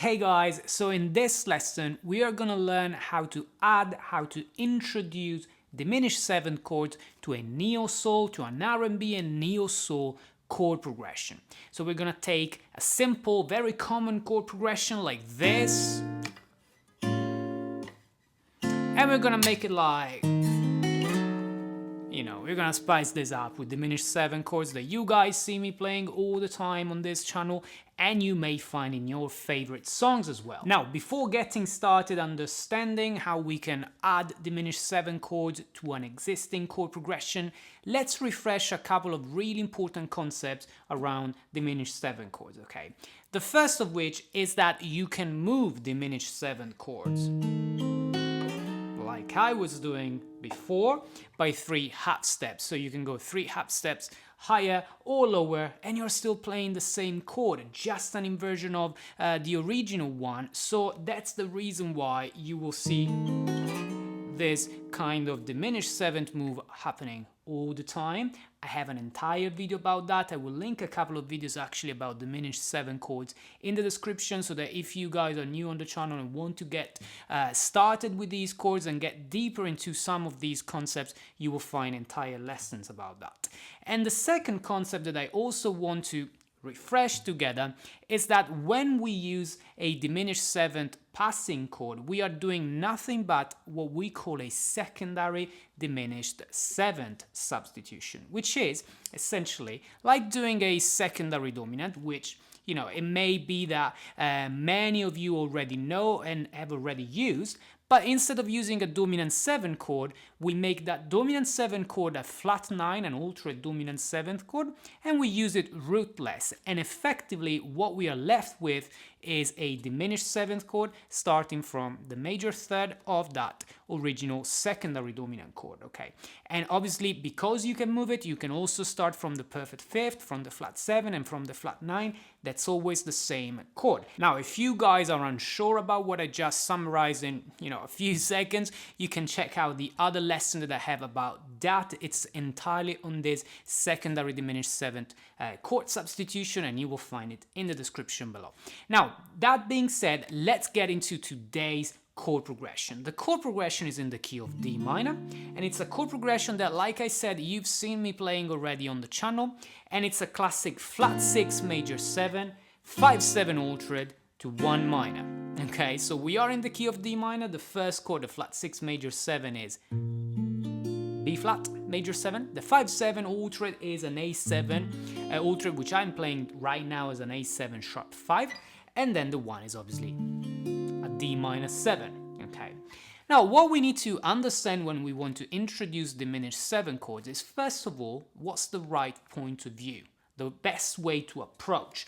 Hey guys, so in this lesson we are gonna learn how to add, how to introduce diminished seventh chords to a neo-soul, to an R&B and neo-soul chord progression. So we're gonna take a simple, very common chord progression like this, and we're gonna make it like, we're gonna spice this up with diminished seventh chords that you guys see me playing all the time on this channel, and you may find in your favorite songs as well. Now, before getting started understanding how we can add diminished seventh chords to an existing chord progression, let's refresh a couple of really important concepts around diminished seventh chords, okay? The first of which is that you can move diminished seventh chords, like I was doing before, by 3 half steps. So you can go 3 half steps higher or lower, and you're still playing the same chord, just an inversion of the original one. So that's the reason why you will see this kind of diminished seventh move happening all the time. I have an entire video about that. I will link a couple of videos actually about diminished seventh chords in the description, so that if you guys are new on the channel and want to get started with these chords and get deeper into some of these concepts, you will find entire lessons about that. And the second concept that I also want to refresh together is that when we use a diminished seventh passing chord, we are doing nothing but what we call a secondary diminished seventh substitution, which is essentially like doing a secondary dominant, which it may be that many of you already know and have already used. But instead of using a dominant 7 chord, we make that dominant 7 chord a flat 9, an altered dominant 7th chord, and we use it rootless. And effectively, what we are left with is a diminished 7th chord starting from the major third of that original secondary dominant chord, okay? And obviously, because you can move it, you can also start from the perfect 5th, from the flat 7, and from the flat 9. That's always the same chord. Now, if you guys are unsure about what I just summarized in, a few seconds, you can check out the other lesson that I have about that. It's entirely on this secondary diminished seventh chord substitution, and you will find it in the description below. Now, that being said, let's get into today's chord progression. The chord progression is in the key of D minor, and it's a chord progression that, like I said, you've seen me playing already on the channel, and it's a classic flat 6 major 7, 5/7 altered to 1 minor. Okay, so we are in the key of D minor. The first chord, the flat 6 major 7, is B flat major 7. The 5/7 altered is an A7 altered, which I'm playing right now as an A7 sharp 5, and then the 1 is obviously a D minor 7. Okay. Now, what we need to understand when we want to introduce diminished 7 chords is, first of all, what's the right point of view, the best way to approach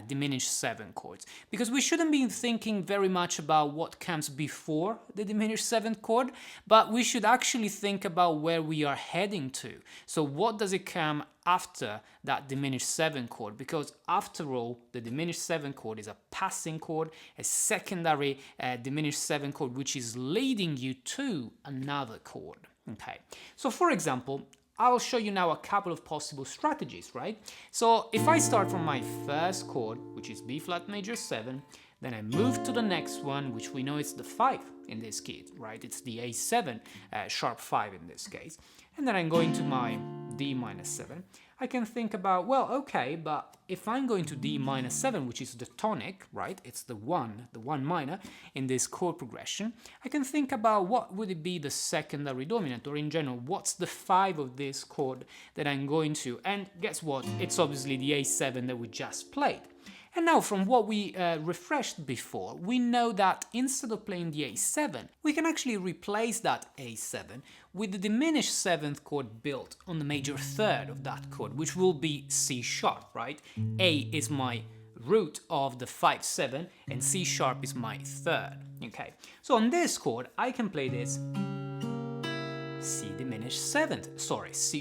diminished 7 chords, because we shouldn't be thinking very much about what comes before the diminished 7th chord, but we should actually think about where we are heading to. So what does it come after that diminished 7th chord? Because after all, the diminished 7th chord is a passing chord, a secondary diminished 7th chord, which is leading you to another chord. Okay, so for example, I'll show you now a couple of possible strategies, right? So if I start from my first chord, which is B flat major 7, then I move to the next one, which we know is the 5 in this case, right? It's the A7 sharp 5 in this case. And then I'm going to my D minor 7. I can think about, well, okay, but if I'm going to D minor 7, which is the tonic, right? It's the 1 minor in this chord progression. I can think about what would it be the secondary dominant, or in general, what's the 5 of this chord that I'm going to? And guess what? It's obviously the A7 that we just played. And now, from what we refreshed before, we know that instead of playing the A7, we can actually replace that A7 with the diminished 7th chord built on the major third of that chord, which will be C sharp, right? A is my root of the 5/7, and C sharp is my third, okay? So on this chord, I can play this C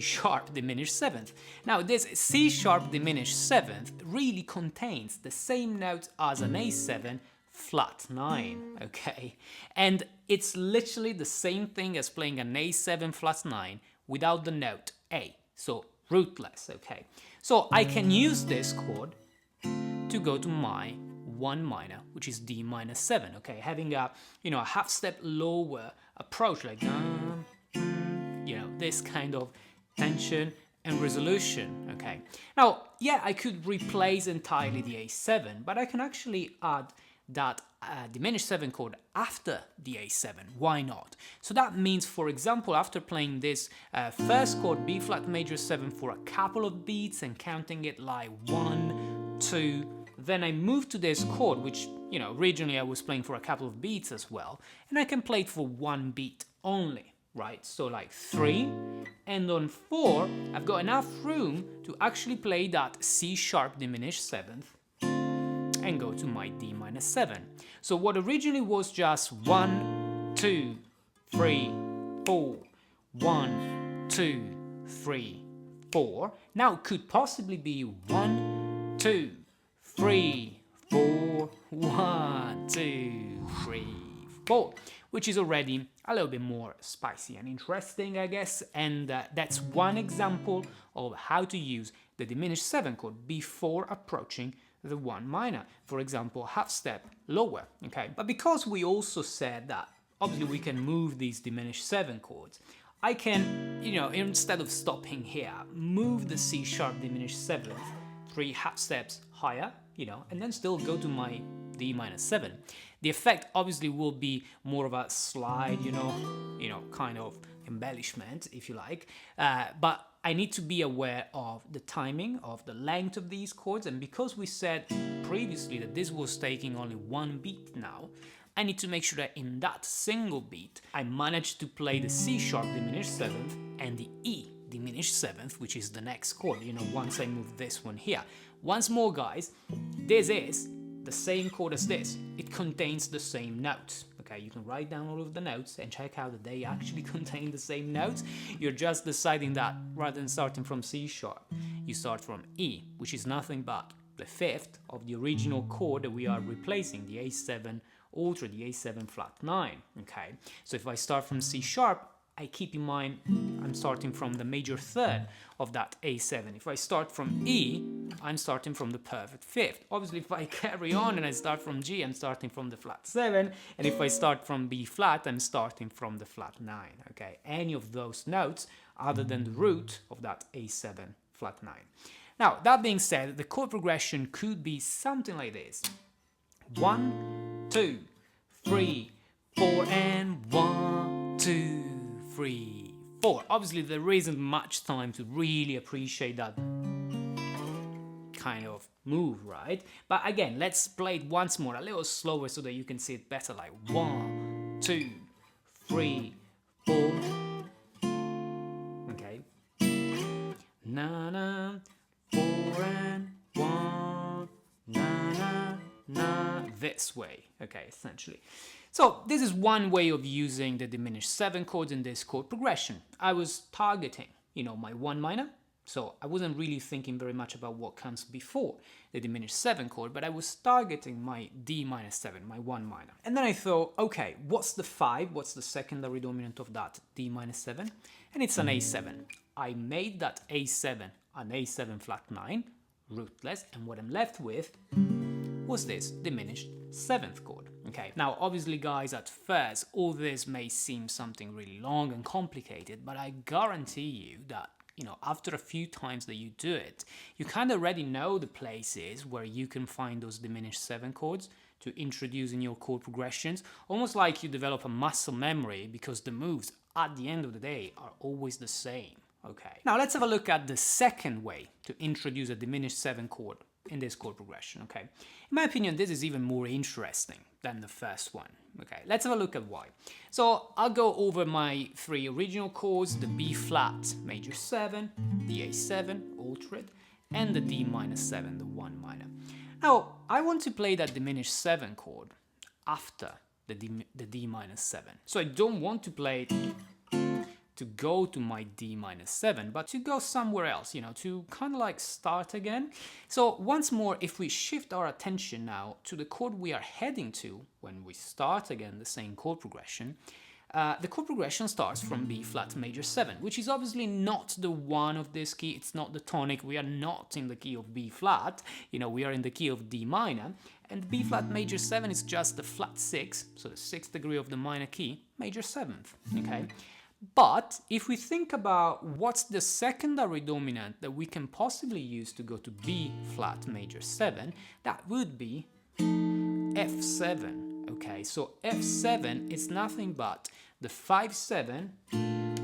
sharp diminished 7th. Now, this C sharp diminished 7th really contains the same notes as an A7 flat 9, okay? And it's literally the same thing as playing an A7 flat 9 without the note A, so rootless, okay? So I can use this chord to go to my 1 minor, which is D minor 7, okay? Having a, you know, a half step lower approach, like, you know, this kind of tension and resolution, okay? Now, yeah, I could replace entirely the A7, but I can actually add that diminished 7 chord after the A7. Why not? So that means, for example, after playing this first chord, B flat major 7, for a couple of beats and counting it like 1, 2, then I move to this chord, which, you know, originally I was playing for a couple of beats as well, and I can play it for 1 beat only, right? So like 3, and on 4, I've got enough room to actually play that C sharp diminished 7th and go to my D minor 7. So what originally was just 1, 2, 3, 4, 1, 2, 3, 4, now could possibly be 1, 2, 3, 4, 1, 2, 3, 4, which is already a little bit more spicy and interesting, I guess, and that's one example of how to use the diminished 7 chord before approaching the 1 minor, for example, half step lower, okay? But because we also said that obviously we can move these diminished 7 chords, I can, you know, instead of stopping here, move the C sharp diminished 7th 3 half steps higher, you know, and then still go to my D minor 7. The effect obviously will be more of a slide, you know, kind of embellishment, if you like, but I need to be aware of the timing, of the length of these chords, and because we said previously that this was taking only 1 beat now, I need to make sure that in that single beat I manage to play the C sharp diminished 7th and the E diminished 7th, which is the next chord, you know, once I move this one here. Once more, guys, this is the same chord as this. It contains the same notes. Okay, you can write down all of the notes and check out that they actually contain the same notes. You're just deciding that rather than starting from C sharp, you start from E, which is nothing but the 5th of the original chord that we are replacing, the A7 altered, the A7 flat 9. Okay, so if I start from C sharp, I keep in mind I'm starting from the major third of that A7. If I start from E, I'm starting from the perfect 5th. Obviously, if I carry on and I start from G, I'm starting from the flat 7. And if I start from B flat, I'm starting from the flat 9. Okay, any of those notes other than the root of that A7 flat 9. Now, that being said, the chord progression could be something like this. 1, 2, 3, 4, and 1, 2, 3, 4. Obviously, there isn't much time to really appreciate that kind of move, right? But again, let's play it once more, a little slower so that you can see it better, like 1, 2, 3, 4. Okay. Na na, 4 and 1, na na na, this way. Okay, essentially. So this is one way of using the diminished 7 chords in this chord progression. I was targeting, you know, my 1 minor, so I wasn't really thinking very much about what comes before the diminished 7 chord, but I was targeting my D minor 7, my 1 minor. And then I thought, okay, what's the 5? What's the secondary dominant of that D minor 7? And it's an A7. I made that A7 an A7 flat 9, rootless, and what I'm left with was this diminished 7th chord. Okay, now obviously, guys, at first all this may seem something really long and complicated, but I guarantee you that, you know, after a few times that you do it, you kind of already know the places where you can find those diminished 7 chords to introduce in your chord progressions, almost like you develop a muscle memory, because the moves at the end of the day are always the same. Okay, now let's have a look at the second way to introduce a diminished 7 chord in this chord progression. Okay, in my opinion, this is even more interesting than the first one. Okay, let's have a look at why. So I'll go over my 3 original chords: the B flat major 7, the A7 altered, and the D minor 7, the 1 minor. Now I want to play that diminished 7 chord after the D minor 7. So I don't want to play it to go to my D minor 7, but to go somewhere else, you know, to kind of like start again. So once more, if we shift our attention now to the chord we are heading to when we start again the same chord progression, the chord progression starts from B flat major 7, which is obviously not the one of this key, it's not the tonic, we are not in the key of B flat, you know, we are in the key of D minor, and B flat major 7 is just the flat 6, so the 6th degree of the minor key, major 7th, okay? But if we think about what's the secondary dominant that we can possibly use to go to B flat major 7, that would be F7, okay? So F7 is nothing but the 5/7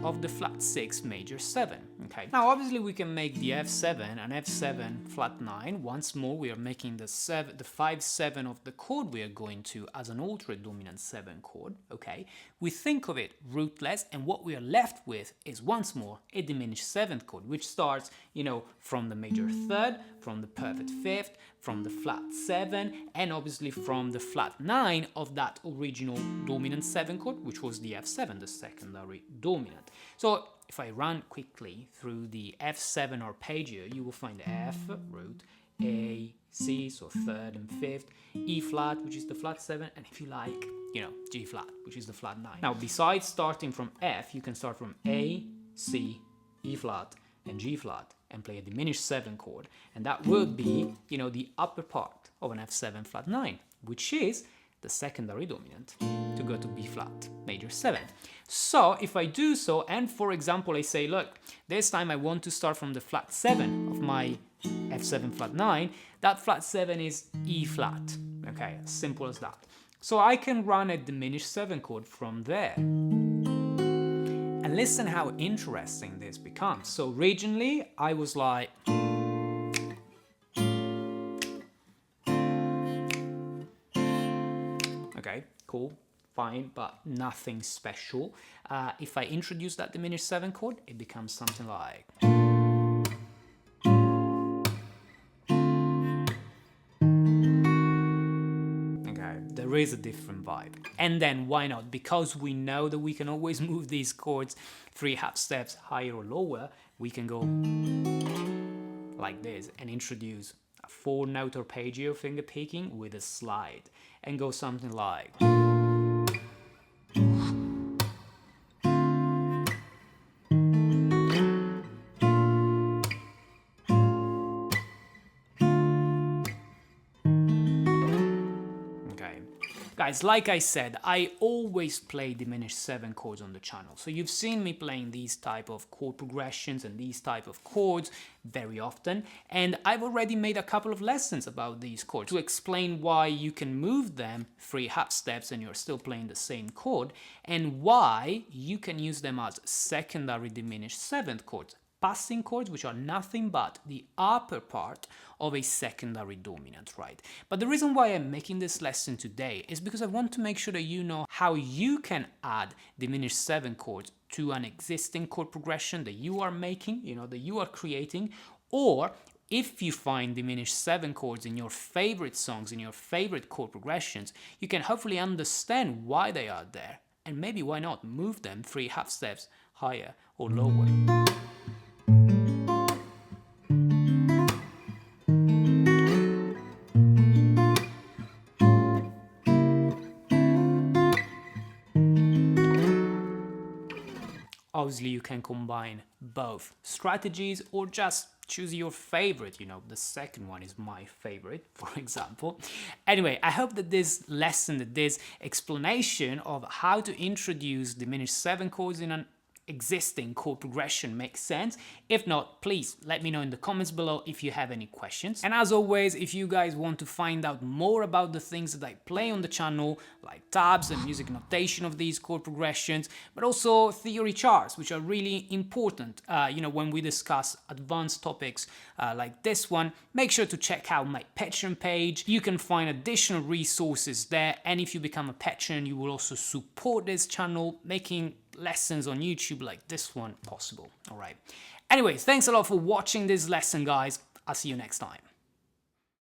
of the flat 6 major 7, okay? Now obviously we can make the F7 and F7 flat 9. Once more we are making the 5/7 of the chord we are going to as an alternate dominant 7 chord, okay? We think of it rootless, and what we are left with is once more a diminished 7th chord, which starts, you know, from the major 3rd, from the perfect 5th, from the flat 7, and obviously from the flat 9 of that original dominant 7 chord, which was the F7, the secondary dominant. So if I run quickly through the F7 arpeggio, you will find F, root, A, C, so 3rd and 5th, E flat, which is the flat 7, and if you like, you know, G flat, which is the flat 9. Now, besides starting from F, you can start from A, C, E flat, and G flat, and play a diminished 7 chord, and that would be, you know, the upper part of an F7 flat 9, which is the secondary dominant to go to B flat major 7. So if I do so, and for example I say, look, this time I want to start from the flat 7 of my F7 flat 9, that flat 7 is E flat, okay, as simple as that. So I can run a diminished 7 chord from there. And listen how interesting this becomes. So originally I was like, okay, cool, fine, but nothing special. If I introduce that diminished 7 chord, it becomes something like, okay, there is a different vibe. And then why not? Because we know that we can always move these chords 3 half steps higher or lower, we can go like this and introduce a 4-note arpeggio finger picking with a slide and go something like, guys, like I said, I always play diminished 7 chords on the channel. So you've seen me playing these type of chord progressions and these type of chords very often. And I've already made a couple of lessons about these chords to explain why you can move them 3 half steps and you're still playing the same chord, and why you can use them as secondary diminished 7th chords, passing chords, which are nothing but the upper part of a secondary dominant, right? But the reason why I'm making this lesson today is because I want to make sure that you know how you can add diminished 7 chords to an existing chord progression that you are making, you know, that you are creating, or if you find diminished 7 chords in your favorite songs, in your favorite chord progressions, you can hopefully understand why they are there, and maybe why not move them 3 half steps higher or lower. Obviously, you can combine both strategies or just choose your favorite. You know, the second one is my favorite, for example. Anyway, I hope that this lesson, that this explanation of how to introduce diminished 7 chords in an existing chord progression makes sense. If not, please let me know in the comments below if you have any questions. And as always, if you guys want to find out more about the things that I play on the channel, like tabs and music notation of these chord progressions, but also theory charts, which are really important, you know, when we discuss advanced topics like this one, make sure to check out my Patreon page. You can find additional resources there, and if you become a patron, you will also support this channel, making lessons on YouTube like this one possible. All right. Anyways, thanks a lot for watching this lesson, guys. I'll see you next time.